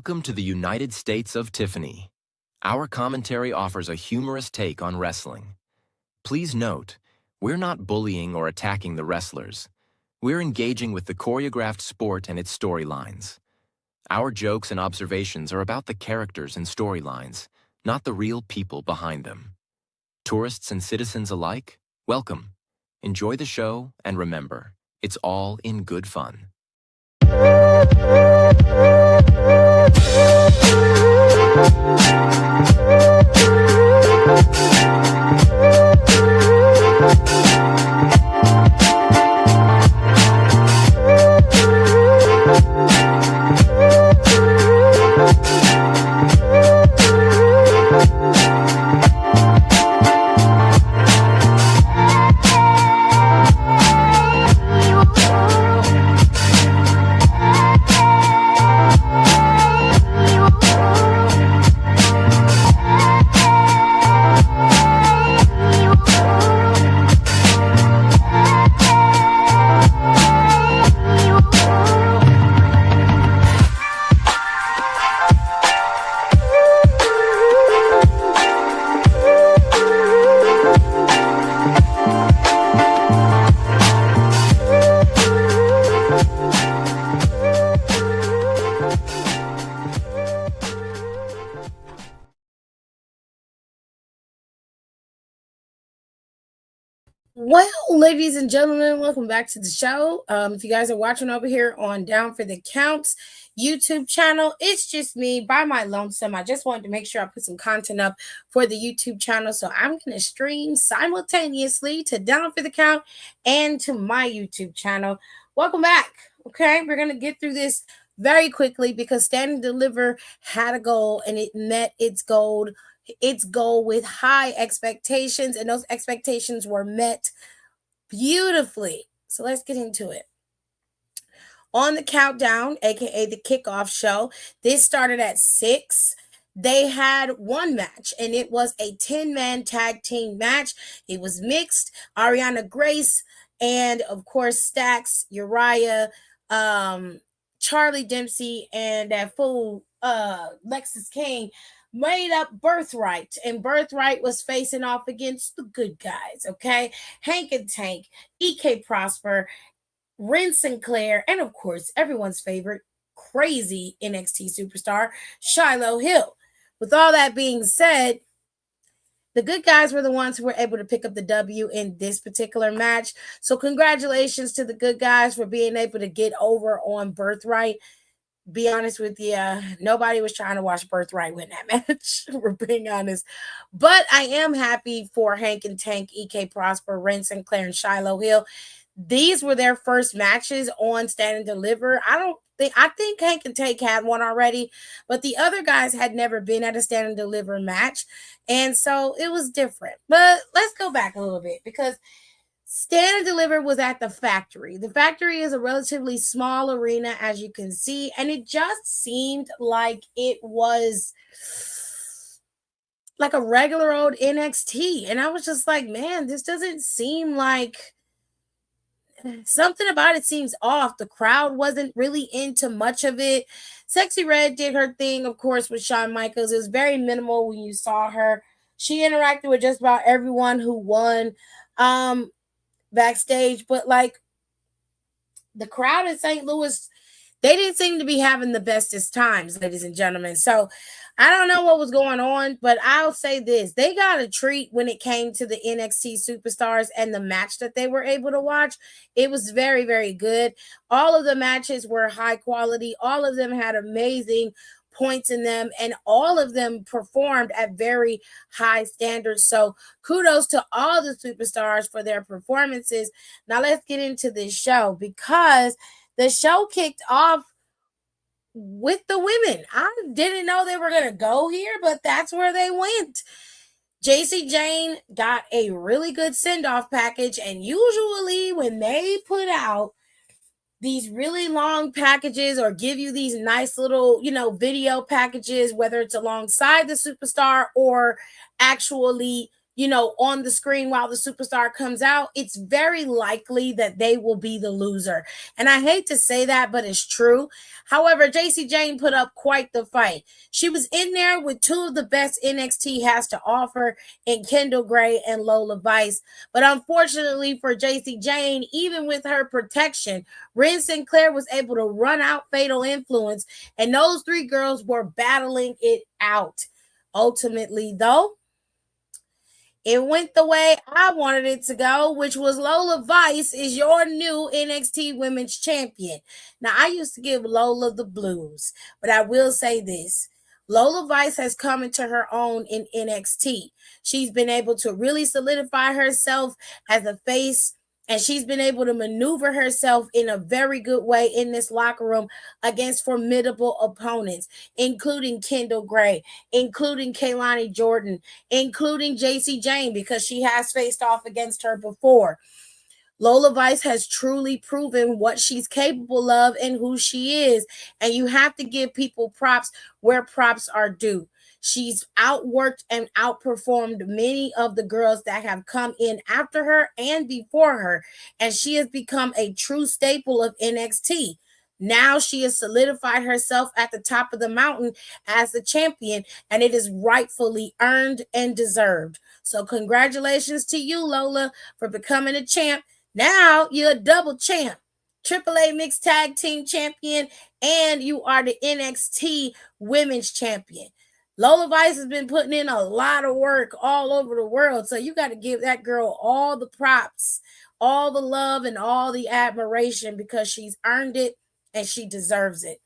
Welcome to the United States of Tiffany. Our commentary offers a humorous take on wrestling. Please note, we're not bullying or attacking the wrestlers. We're engaging with the choreographed sport and its storylines. Our jokes and observations are about the characters and storylines, not the real people behind them. Tourists and citizens alike, welcome. Enjoy the show, and remember, it's all in good fun. Well, ladies and gentlemen, welcome back to the show. If you guys are watching over here on Down for the Counts YouTube channel, it's just me by my lonesome. I just wanted to make sure I put some content up for the YouTube channel. So I'm going to stream simultaneously to Down for the Count and to my YouTube channel. Welcome back. Okay, we're going to get through this very quickly because Stand and Deliver had a goal and it met its goal with high expectations, and those expectations were met beautifully. So let's get into it. On the countdown, aka the kickoff show, this started at 6. They had one match, and it was a 10-man tag team match. It was mixed. Ariana Grace and, of course, Stax, Uriah, Charlie Dempsey, and that fool Lexis King made up Birthright, and Birthright was facing off against the good guys, okay? Hank and Tank, EK Prosper, Ren Sinclair, and of course, everyone's favorite, crazy NXT superstar, Shiloh Hill. With all that being said, the good guys were the ones who were able to pick up the W in this particular match. So congratulations to the good guys for being able to get over on Birthright. Be honest with you, nobody was trying to watch Birthright win that match. We're being honest. But I am happy for Hank and Tank, EK Prosper, Ren Sinclair, and Shiloh Hill. These were their first matches on Stand and Deliver. I think Hank and Tank had one already, but the other guys had never been at a Stand and Deliver match. And so it was different. But let's go back a little bit because Stand and Deliver was at the Factory. The Factory is a relatively small arena, as you can see, and it just seemed like it was like a regular old NXT. And I was just like, man, this doesn't seem like something about it seems off. The crowd wasn't really into much of it. Sexy Red did her thing, of course, with Shawn Michaels. It was very minimal when you saw her. She interacted with just about everyone who won. Backstage, but like the crowd in St. Louis, they didn't seem to be having the bestest times, ladies and gentlemen. So I don't know what was going on, but I'll say this: they got a treat when it came to the NXT superstars and the match that they were able to watch. It was very, very good. All of the matches were high quality. All of them had amazing points in them, and all of them performed at very high standards. So kudos to all the superstars for their performances. Now let's get into this show because the show kicked off with the women. I didn't know they were going to go here, but that's where they went. Jacy Jayne got a really good send-off package, and usually when they put out these really long packages or give you these nice little, video packages, whether it's alongside the superstar or actually on the screen while the superstar comes out, it's very likely that they will be the loser. And I hate to say that, but it's true. However, JC Jane put up quite the fight. She was in there with two of the best NXT has to offer in Kendall Gray and Lola Vice. But unfortunately for JC Jane, even with her protection, Ren Sinclair was able to run out Fatal Influence, and those three girls were battling it out. Ultimately, though, it went the way I wanted it to go, which was Lola Vice is your new NXT Women's Champion. Now, I used to give Lola the blues, but I will say this. Lola Vice has come into her own in NXT. She's been able to really solidify herself as a face, and she's been able to maneuver herself in a very good way in this locker room against formidable opponents, including Kendall Gray, including Kaylani Jordan, including JC Jane, because she has faced off against her before. Lola Vice has truly proven what she's capable of and who she is. And you have to give people props where props are due. She's outworked and outperformed many of the girls that have come in after her and before her. And she has become a true staple of NXT. Now she has solidified herself at the top of the mountain as the champion, and it is rightfully earned and deserved. So, congratulations to you, Lola, for becoming a champ. Now you're a double champ, AAA Mixed Tag Team Champion, and you are the NXT Women's Champion. Lola Vice has been putting in a lot of work all over the world, so you got to give that girl all the props, all the love, and all the admiration because she's earned it and she deserves it.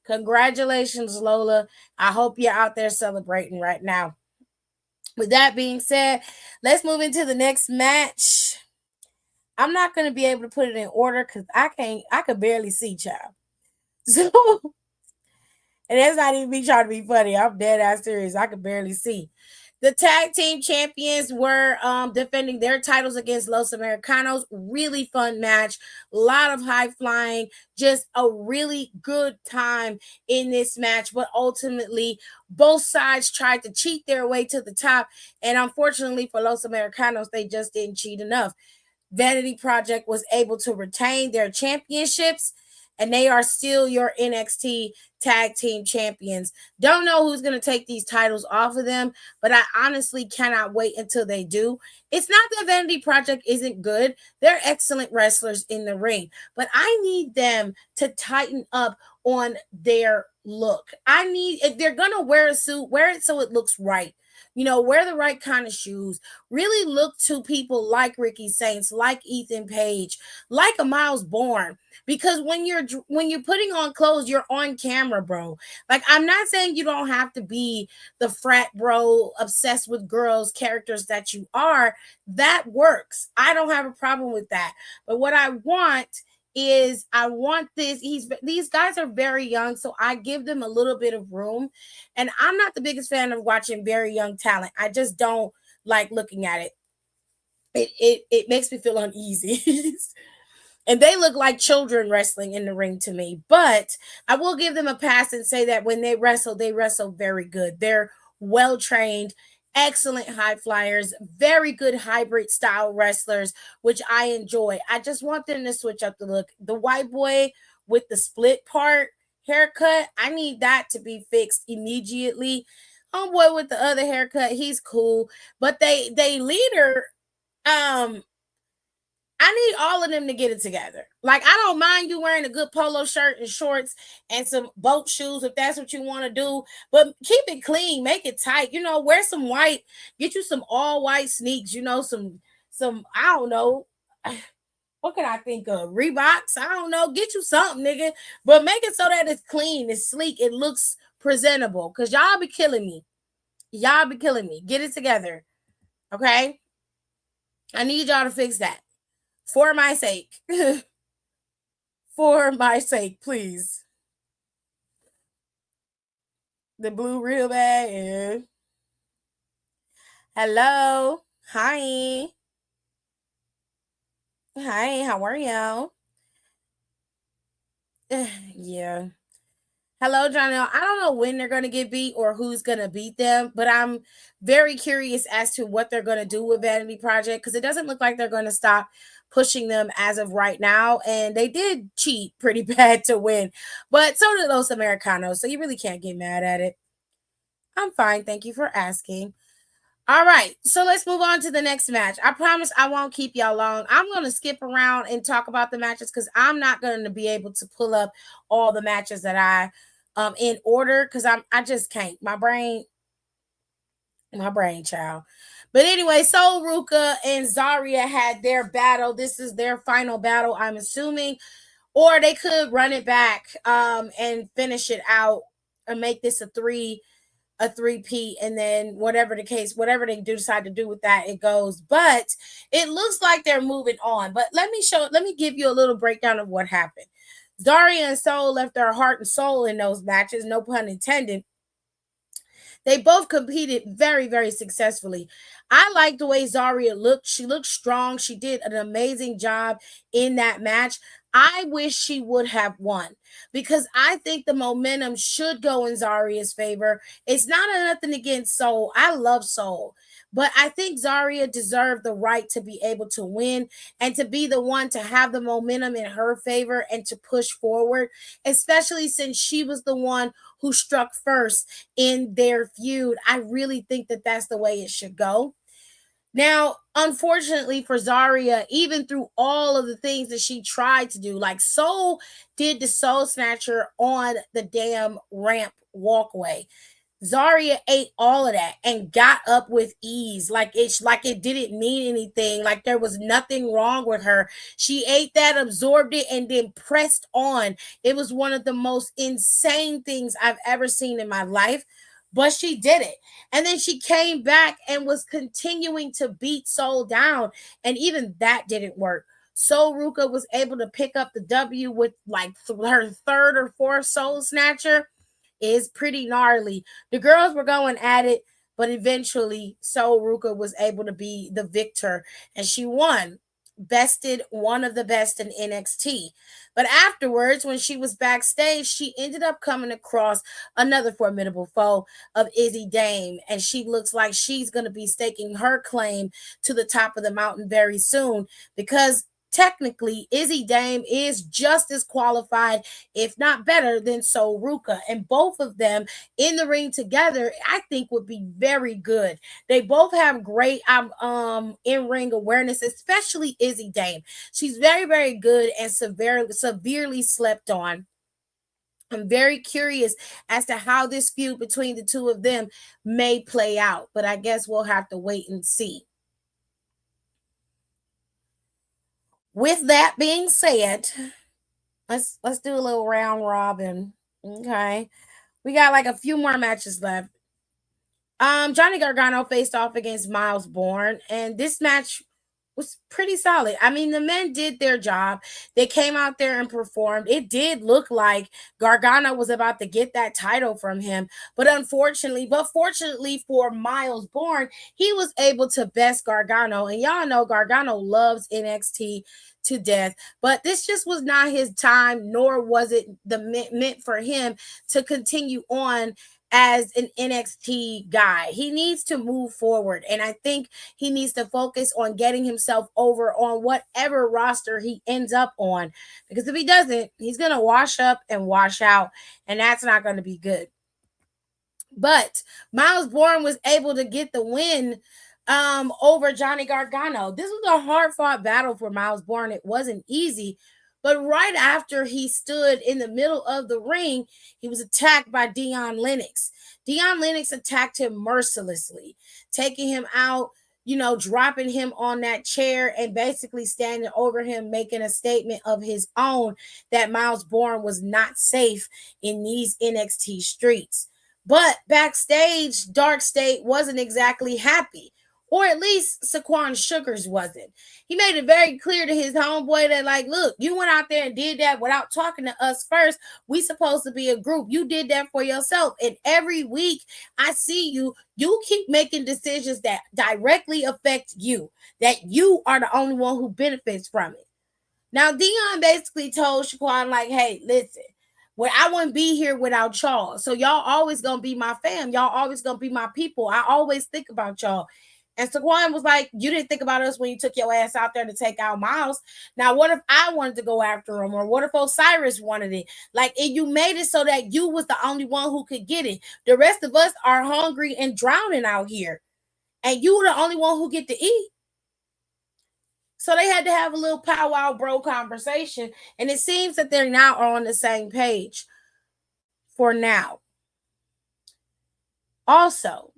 Congratulations, Lola. I hope you're out there celebrating right now. With that being said, let's move into the next match. I'm not going to be able to put it in order because I could barely see, child. So, and that's not even me trying to be funny. I'm dead ass serious. I could barely see. The tag team champions were defending their titles against Los Americanos. Really fun match. A lot of high flying. Just a really good time in this match. But ultimately, both sides tried to cheat their way to the top. And unfortunately for Los Americanos, they just didn't cheat enough. Vanity Project was able to retain their championships, and they are still your NXT tag team champions. Don't know who's going to take these titles off of them, but I honestly cannot wait until they do. It's not that Vanity Project isn't good. They're excellent wrestlers in the ring, but I need them to tighten up on their look. If they're going to wear a suit, wear it so it looks right. Wear the right kind of shoes. Really look to people like Ricky Saints, like Ethan Page, like a Miles Bourne. Because when you're putting on clothes, you're on camera, bro. Like, I'm not saying you don't have to be the frat bro, obsessed with girls characters that you are. That works. I don't have a problem with that. But what I want these guys are very young, so I give them a little bit of room. And I'm not the biggest fan of watching very young talent. I just don't like looking at it. It makes me feel uneasy. And they look like children wrestling in the ring to me. But I will give them a pass and say that when they wrestle very good. They're well trained, excellent high flyers, very good hybrid style wrestlers, which I enjoy. I just want them to switch up the look. The white boy with the split part haircut, I need that to be fixed immediately. Homeboy with the other haircut, he's cool, but they leader, I need all of them to get it together. Like, I don't mind you wearing a good polo shirt and shorts and some boat shoes if that's what you want to do, but keep it clean, make it tight. Wear some white, get you some all white sneaks. Some I don't know. What can I think of? Reeboks? I don't know. Get you something, nigga, but make it so that it's clean, it's sleek, it looks presentable. Cause y'all be killing me. Y'all be killing me. Get it together, okay? I need y'all to fix that. For my sake. For my sake, please. The blue real bad. Yeah. Hello. Hi. Hi, how are you? Yeah. Hello, Johnny. I don't know when they're going to get beat or who's going to beat them, but I'm very curious as to what they're going to do with Vanity Project because it doesn't look like they're going to stop pushing them as of right now. And they did cheat pretty bad to win, but so did Los Americanos. So you really can't get mad at it. I'm fine. Thank you for asking. All right, so let's move on to the next match. I promise I won't keep y'all long. I'm going to skip around and talk about the matches because I'm not going to be able to pull up all the matches that I in order because I just can't. My brain, child. But anyway, Sol Ruka and Zarya had their battle. This is their final battle, I'm assuming, or they could run it back and finish it out and make this a three-peat, and then whatever the case, whatever they do decide to do with that, it goes. But it looks like they're moving on. But let me give you a little breakdown of what happened. Zarya and Sol left their heart and soul in those matches, no pun intended. They both competed very, very successfully. I like the way Zarya looked. She looked strong. She did an amazing job in that match. I wish she would have won because I think the momentum should go in Zarya's favor. It's not nothing against Sol. I love Sol. But I think Zarya deserved the right to be able to win and to be the one to have the momentum in her favor and to push forward, especially since she was the one who struck first in their feud. I really think that that's the way it should go. Now, unfortunately for Zarya, even through all of the things that she tried to do, like Sol did the Soul Snatcher on the damn ramp walkway. Zarya ate all of that and got up with ease, like it didn't mean anything, like there was nothing wrong with her. She ate that, absorbed it, and then pressed on. It was one of the most insane things I've ever seen in my life, but she did it. And then she came back and was continuing to beat Sol down, and even that didn't work. Sol Ruka was able to pick up the W with like her third or fourth Soul Snatcher. Is pretty gnarly. The girls were going at it, but eventually Sol Ruka was able to be the victor and she won. Bested one of the best in NXT. But afterwards, when she was backstage, she ended up coming across another formidable foe of Izzy Dame. And she looks like she's going to be staking her claim to the top of the mountain very soon because technically Izzy Dame is just as qualified, if not better, than Sol Ruka. And both of them in the ring together, I think would be very good. They both have great in-ring awareness, especially Izzy Dame. She's very, very good and severely slept on. I'm very curious as to how this feud between the two of them may play out, but I guess we'll have to wait and see. With that being said, let's do a little round robin. Okay. We got like a few more matches left. Johnny Gargano faced off against Miles Bourne, and this match was pretty solid. I mean, the men did their job. They came out there and performed. It did look like Gargano was about to get that title from him, but fortunately for Miles Bourne, he was able to best Gargano. And y'all know Gargano loves NXT to death, but this just was not his time, nor was it meant for him to continue on as an NXT guy. He needs to move forward, and I think he needs to focus on getting himself over on whatever roster he ends up on, because if he doesn't, he's going to wash up and wash out, and that's not going to be good. But Miles Bourne was able to get the win over Johnny Gargano. This was a hard-fought battle for Miles Bourne. It wasn't easy, but right after he stood in the middle of the ring, he was attacked by Dion Lennox. Dion Lennox attacked him mercilessly, taking him out, dropping him on that chair and basically standing over him, making a statement of his own that Miles Bourne was not safe in these NXT streets. But backstage, Dark State wasn't exactly happy. Or at least Saquon Sugars wasn't. He made it very clear to his homeboy that, like, look, you went out there and did that without talking to us first. We supposed to be a group. You did that for yourself. And every week I see you keep making decisions that directly affect you, that you are the only one who benefits from it. Now, Dion basically told Saquon, like, hey, listen, I wouldn't be here without y'all. So y'all always gonna be my fam. Y'all always gonna be my people. I always think about y'all. And Saquon was like, you didn't think about us when you took your ass out there to take out Miles. Now, what if I wanted to go after him? Or what if Osiris wanted it? Like, you made it so that you was the only one who could get it. The rest of us are hungry and drowning out here. And you were the only one who get to eat. So they had to have a little powwow bro conversation. And it seems that they're now on the same page for now. Also,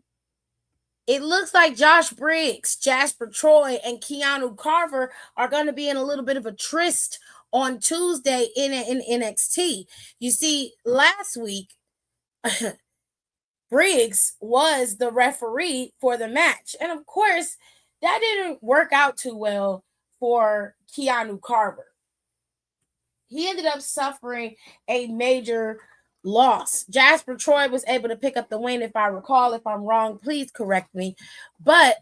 it looks like Josh Briggs, Jasper Troy, and Keanu Carver are going to be in a little bit of a tryst on Tuesday in NXT. You see, last week, Briggs was the referee for the match. And of course, that didn't work out too well for Keanu Carver. He ended up suffering a major loss. Jasper Troy was able to pick up the win, if I recall. If I'm wrong, please correct me. But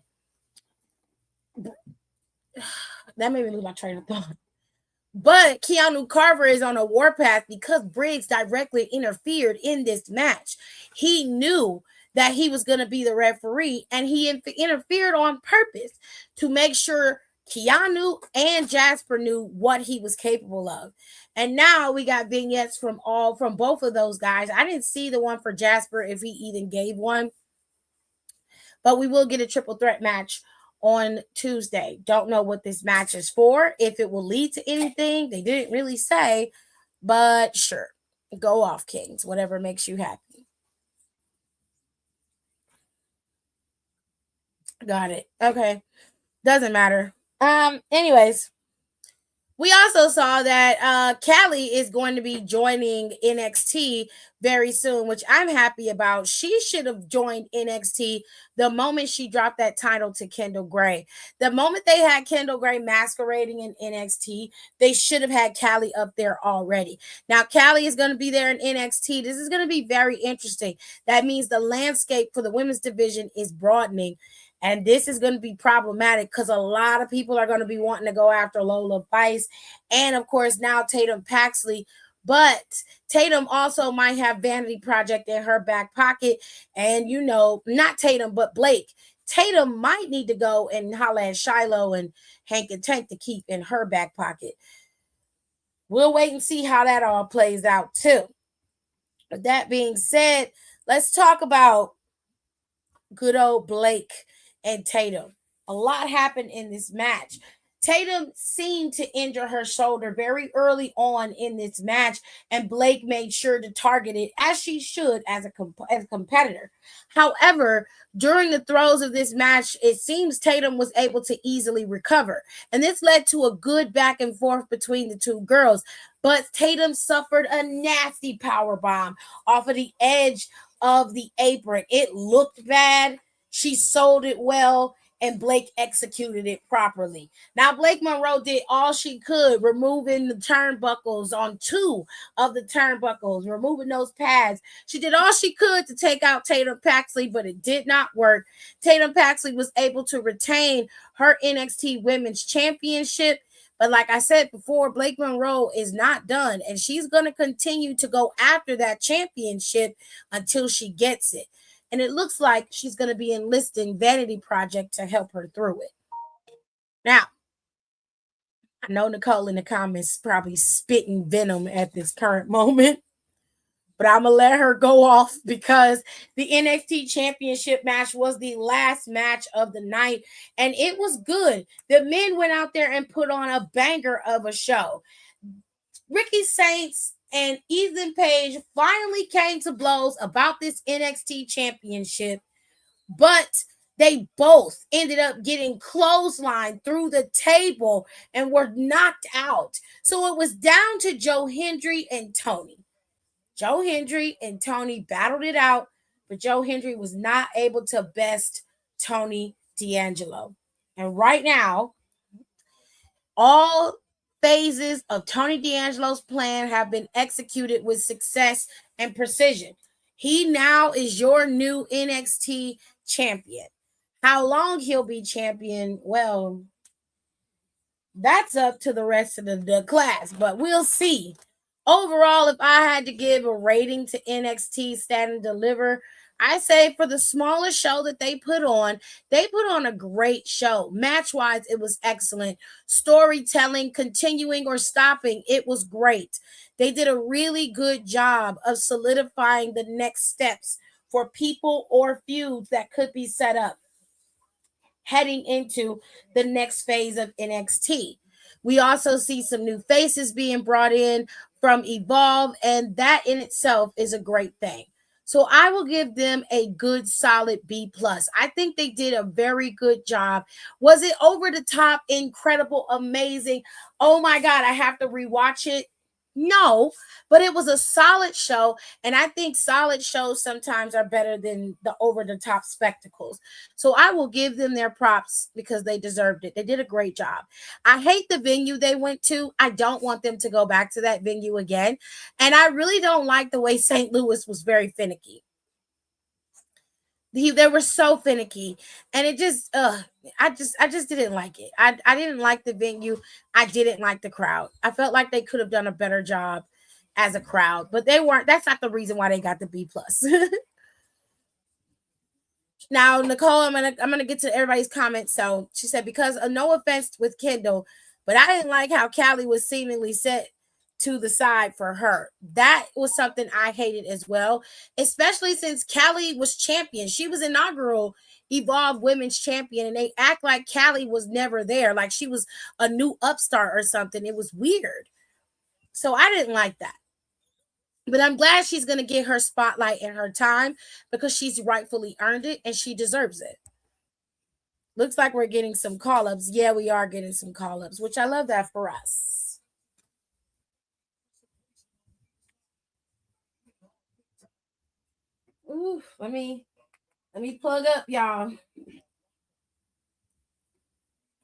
that made me lose my train of thought. But Keanu Carver is on a warpath because Briggs directly interfered in this match. He knew that he was going to be the referee, and he interfered on purpose to make sure Keanu and Jasper knew what he was capable of. And now we got vignettes from both of those guys. I didn't see the one for Jasper, if he even gave one, but we will get a triple threat match on Tuesday. Don't know what this match is for, if it will lead to anything. They didn't really say, but sure, go off, Kings, whatever makes you happy. Got it. Okay, doesn't matter. Anyways, we also saw that Callie is going to be joining NXT very soon, which I'm happy about. She should have joined NXT the moment she dropped that title to Kendall Gray. The moment they had Kendall Gray masquerading in NXT, they should have had Callie up there already. Now, Callie is going to be there in NXT. This is going to be very interesting. That means the landscape for the women's division is broadening. And this is going to be problematic because a lot of people are going to be wanting to go after Lola Vice. And, of course, now Tatum Paxley. But Tatum also might have Vanity Project in her back pocket. And, not Tatum, but Blake. Tatum might need to go and holler at Shiloh and Hank and Tank to keep in her back pocket. We'll wait and see how that all plays out, too. With that being said, let's talk about good old Blake and Tatum. A lot happened in this match. Tatum seemed to injure her shoulder very early on in this match, and Blake made sure to target it, as she should as a competitor. However, during the throes of this match, it seems Tatum was able to easily recover, and this led to a good back and forth between the two girls. But Tatum suffered a nasty power bomb off of the edge of the apron. It looked bad. She sold it well, and Blake executed it properly. Now, Blake Monroe did all she could, removing the turnbuckles on 2 of the turnbuckles, removing those pads. She did all she could to take out Tatum Paxley, but it did not work. Tatum Paxley was able to retain her NXT Women's Championship. But like I said before, Blake Monroe is not done, and she's going to continue to go after that championship until she gets it. And it looks like she's going to be enlisting Vanity Project to help her through it. Now, I know Nicole in the comments probably spitting venom at this current moment, but I'm going to let her go off because the NXT Championship match was the last match of the night, and it was good. The men went out there and put on a banger of a show. Ricky Saints and Ethan Page finally came to blows about this NXT Championship, but they both ended up getting clotheslined through the table and were knocked out. So it was down to Joe Hendry and Tony. Joe Hendry and Tony battled it out, but Joe Hendry was not able to best Tony D'Angelo. And right now, all phases of Tony D'Angelo's plan have been executed with success and precision. He now is your new NXT champion. How long he'll be champion, well, that's up to the rest of the class, but we'll see Overall, if I had to give a rating to NXT Stand and Deliver, I say for the smallest show that they put on a great show. Match wise, it was excellent. Storytelling, continuing or stopping, it was great. They did a really good job of solidifying the next steps for people or feuds that could be set up heading into the next phase of NXT. We also see some new faces being brought in from Evolve, and that in itself is a great thing. So I will give them a good solid B plus. I think they did a very good job. Was it over the top, incredible, amazing? Oh my God, I have to rewatch it. No, but it was a solid show, and I think solid shows sometimes are better than the over the top spectacles. So I will give them their props because they deserved it. They did a great job. I hate the venue they went to. I don't want them to go back to that venue again. And I really don't like the way St. Louis was very finicky. They were so finicky, and it just I just didn't like it. I didn't like the venue. I didn't like the crowd. I felt like they could have done a better job as a crowd, but they weren't. That's not the reason why they got the B plus. Now, Nicole, I'm gonna get to everybody's comments. So she said, because no offense with Kendall, but I didn't like how Callie was seemingly set to the side for her. That was something I hated as well, especially since Callie was champion. She was inaugural Evolve Women's Champion, and they act like Callie was never there, like she was a new upstart or something. It was weird. So I didn't like that. But I'm glad she's going to get her spotlight and her time because she's rightfully earned it and she deserves it. Looks like we're getting some call ups. Yeah, we are getting some call ups, which I love that for us. Ooh, let me plug up, y'all.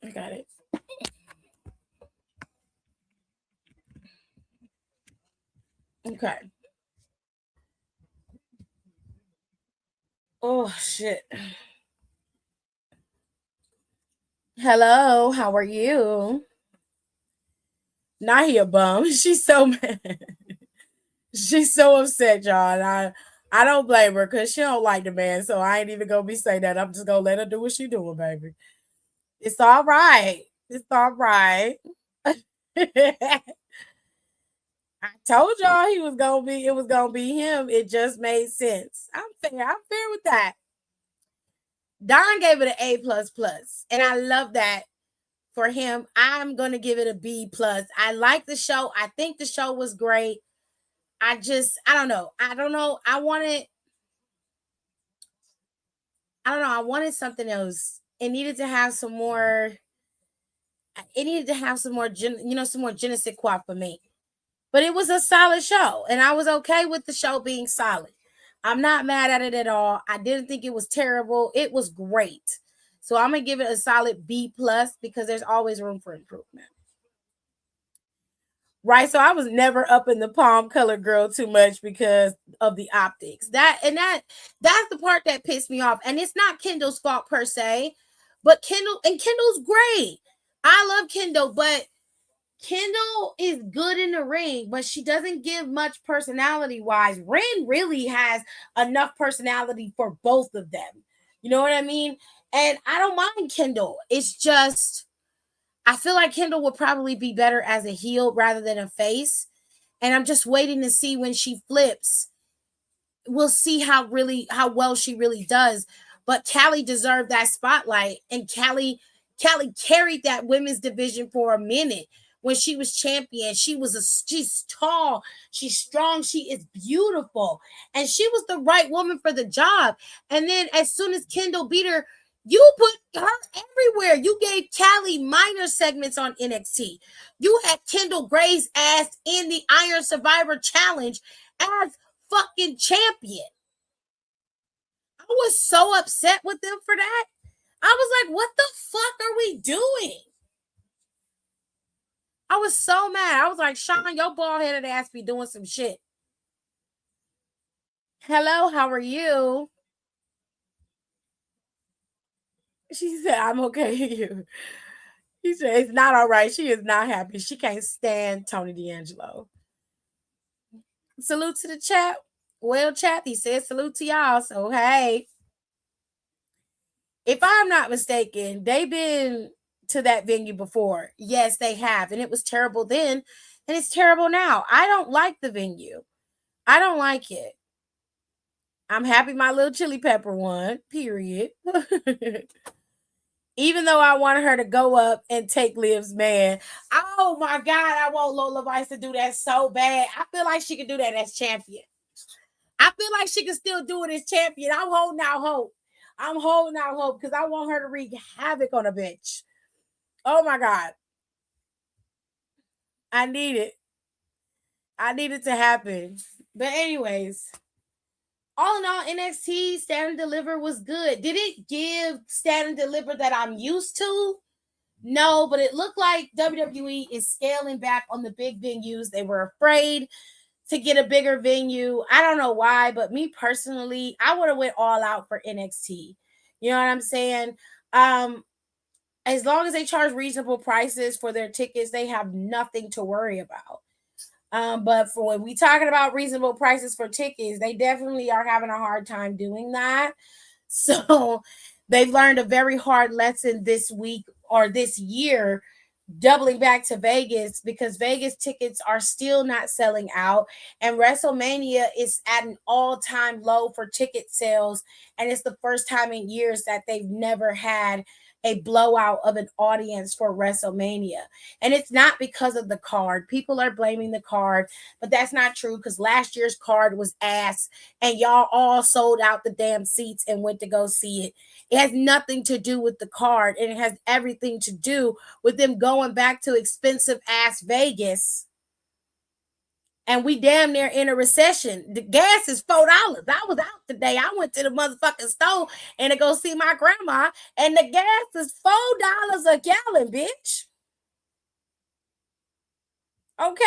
I got it. Okay. Oh shit. Hello, how are you? Not here, bum. She's so mad. She's so upset, y'all. I don't blame her because she don't like the man. So I ain't even gonna be saying that. I'm just gonna let her do what she doing, baby. It's all right. It's all right. I told y'all it was gonna be him. It just made sense. I'm fair with that. Don gave it an A plus plus, and I love that for him. I'm gonna give it a B plus. I like the show. I think the show was great. I don't know. I don't know. I wanted something else. It needed to have some more some more je ne sais quoi for me. But it was a solid show, and I was okay with the show being solid. I'm not mad at it at all. I didn't think it was terrible. It was great. So I'm gonna give it a solid B plus because there's always room for improvement. Right. So I was never up in the palm color girl too much because of the optics. That's the part that pissed me off. And it's not Kendall's fault per se, but Kendall's great. I love Kendall, but Kendall is good in the ring, but she doesn't give much personality wise. Ren really has enough personality for both of them. You know what I mean? And I don't mind Kendall. It's just I feel like Kendall would probably be better as a heel rather than a face. And I'm just waiting to see when she flips. We'll see how well she really does. But Callie deserved that spotlight, and Callie carried that women's division for a minute when she was champion. She's tall, she's strong, she is beautiful, and she was the right woman for the job. And then as soon as Kendall beat her, you put her everywhere. You gave Callie minor segments on NXT. You had Kendall Gray's ass in the Iron Survivor Challenge as fucking champion. I was so upset with them for that. I was like, what the fuck are we doing? I was so mad. I was like, Sean, your bald headed ass be doing some shit. Hello, how are you? She said, I'm okay with you. He said, it's not all right. She is not happy. She can't stand Tony D'Angelo. Salute to the chat. Well, chat, he said salute to y'all. So, hey. If I'm not mistaken, they've been to that venue before. Yes, they have. And it was terrible then. And it's terrible now. I don't like the venue. I don't like it. I'm happy my little chili pepper won, period. Even though I wanted her to go up and take Liv's man. Oh my God, I want Lola Vice to do that so bad. I feel like she could do that as champion. I feel like she can still do it as champion. I'm holding out hope. I'm holding out hope because I want her to wreak havoc on a bitch. Oh my God. I need it. I need it to happen. But anyways, all in all, NXT Stand and Deliver was good. Did it give Stand and Deliver that I'm used to? No, but it looked like WWE is scaling back on the big venues. They were afraid to get a bigger venue. I don't know why, but me personally, I would have went all out for NXT. You know what I'm saying? As long as they charge reasonable prices for their tickets, they have nothing to worry about. But for when we talking about reasonable prices for tickets, they definitely are having a hard time doing that. So they've learned a very hard lesson this week or this year, doubling back to Vegas, because Vegas tickets are still not selling out, and WrestleMania is at an all-time low for ticket sales, and it's the first time in years that they've never had a blowout of an audience for WrestleMania. And it's not because of the card. People are blaming the card, but that's not true because last year's card was ass and y'all all sold out the damn seats and went to go see it. It has nothing to do with the card, and it has everything to do with them going back to expensive ass Vegas. And we damn near in a recession. The gas is $4. I was out today. I went to the motherfucking store and to go see my grandma, and the gas is $4 a gallon, bitch. Okay?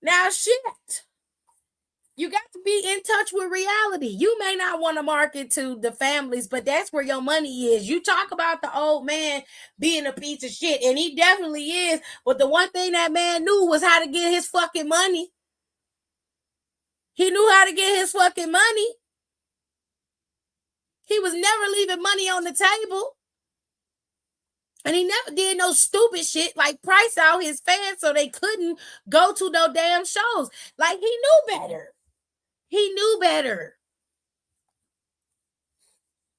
Now, shit. You got to be in touch with reality. You may not want to market to the families, but that's where your money is. You talk about the old man being a piece of shit, and he definitely is. But the one thing that man knew was how to get his fucking money. He knew how to get his fucking money. He was never leaving money on the table. And he never did no stupid shit like price out his fans so they couldn't go to no damn shows. Like, he knew better. He knew better.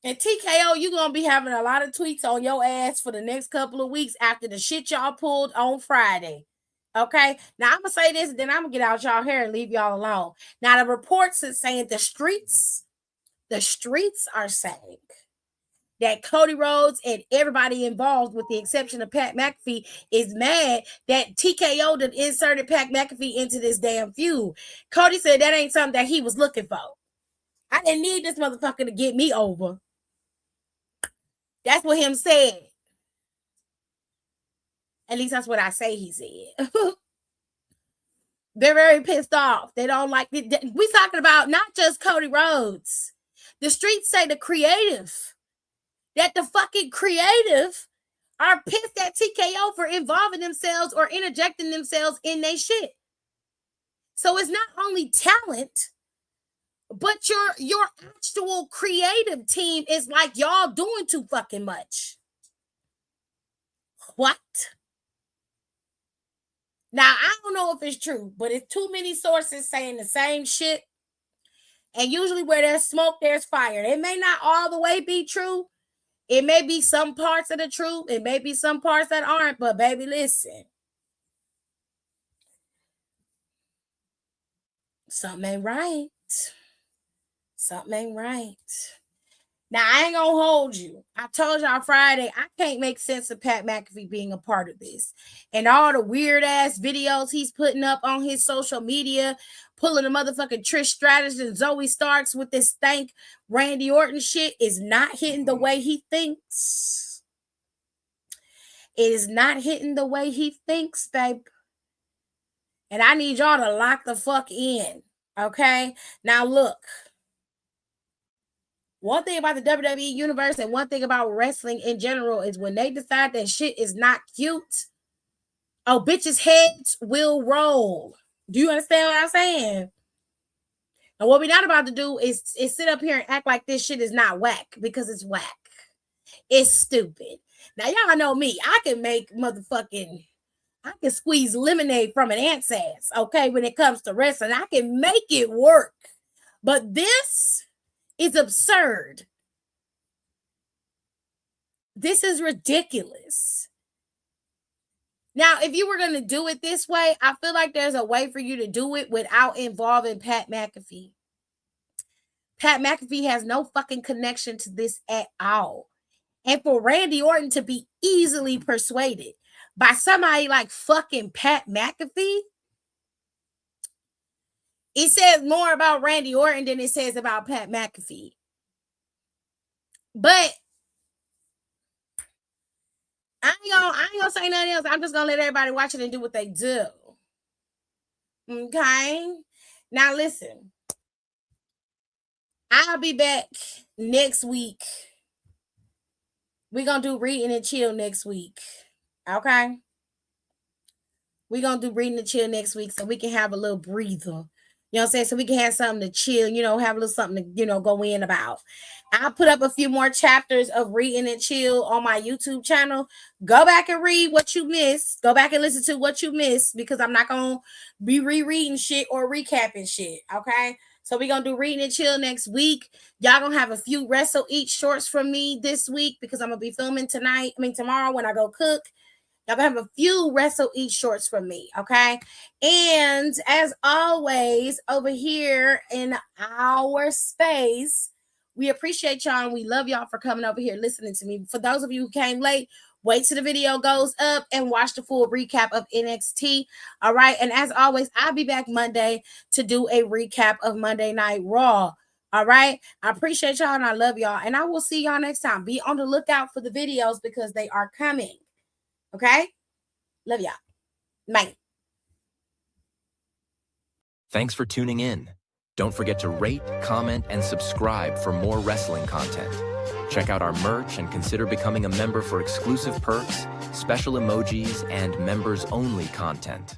And TKO, you're going to be having a lot of tweets on your ass for the next couple of weeks after the shit y'all pulled on Friday. Okay? Now, I'm going to say this, and then I'm going to get out y'all hair and leave y'all alone. Now, the reports are saying the streets are saying that Cody Rhodes and everybody involved, with the exception of Pat McAfee, is mad that TKO done inserted Pat McAfee into this damn feud. Cody said that ain't something that he was looking for. I didn't need this motherfucker to get me over. That's what him said. At least that's what I say he said. They're very pissed off. They don't like it. We talking about not just Cody Rhodes. The streets say the creative. That the fucking creative are pissed at TKO for involving themselves or interjecting themselves in their shit. So it's not only talent, but your actual creative team is like, y'all doing too fucking much. What? Now, I don't know if it's true, but it's too many sources saying the same shit. And usually where there's smoke, there's fire. It may not all the way be true. It may be some parts of the truth. It may be some parts that aren't. But baby, listen. Something ain't right. Something ain't right. Now, I ain't gonna hold you. I told y'all Friday, I can't make sense of Pat McAfee being a part of this. And all the weird ass videos he's putting up on his social media, pulling the motherfucking Trish Stratus and Zoe Starks with this stank Randy Orton shit is not hitting the way he thinks. It is not hitting the way he thinks, babe. And I need y'all to lock the fuck in. Okay? Now look. One thing about the WWE universe and one thing about wrestling in general is when they decide that shit is not cute, oh, bitches' heads will roll. Do you understand what I'm saying? And what we're not about to do is sit up here and act like this shit is not whack, because it's whack. It's stupid. Now, y'all know me. I can squeeze lemonade from an ant's ass, okay, when it comes to wrestling. I can make it work. But this is absurd. This is ridiculous. Now, if you were going to do it this way, I feel like there's a way for you to do it without involving Pat McAfee. Pat McAfee has no fucking connection to this at all. And for Randy Orton to be easily persuaded by somebody like fucking Pat McAfee, it says more about Randy Orton than it says about Pat McAfee. But I ain't gonna say nothing else. I'm just gonna let everybody watch it and do what they do. Okay? Now listen. I'll be back next week. We're gonna do reading and chill next week. Okay? We're gonna do reading and chill next week so we can have a little breather. You know what I'm saying? So we can have something to chill, have a little something to, go in about. I'll put up a few more chapters of reading and chill on my YouTube channel. Go back and read what you missed. Go back and listen to what you missed, because I'm not going to be rereading shit or recapping shit, okay? So we're going to do reading and chill next week. Y'all going to have a few Wrestle Eat shorts from me this week, because I'm going to be filming tomorrow when I go cook. Y'all gonna have a few Wrestle Eat shorts from me, okay? And as always, over here in our space, we appreciate y'all and we love y'all for coming over here listening to me. For those of you who came late, wait till the video goes up and watch the full recap of NXT, all right? And as always, I'll be back Monday to do a recap of Monday Night Raw, all right? I appreciate y'all and I love y'all, and I will see y'all next time. Be on the lookout for the videos because they are coming. Okay? Love y'all. Bye. Thanks for tuning in. Don't forget to rate, comment, and subscribe for more wrestling content. Check out our merch and consider becoming a member for exclusive perks, special emojis, and members-only content.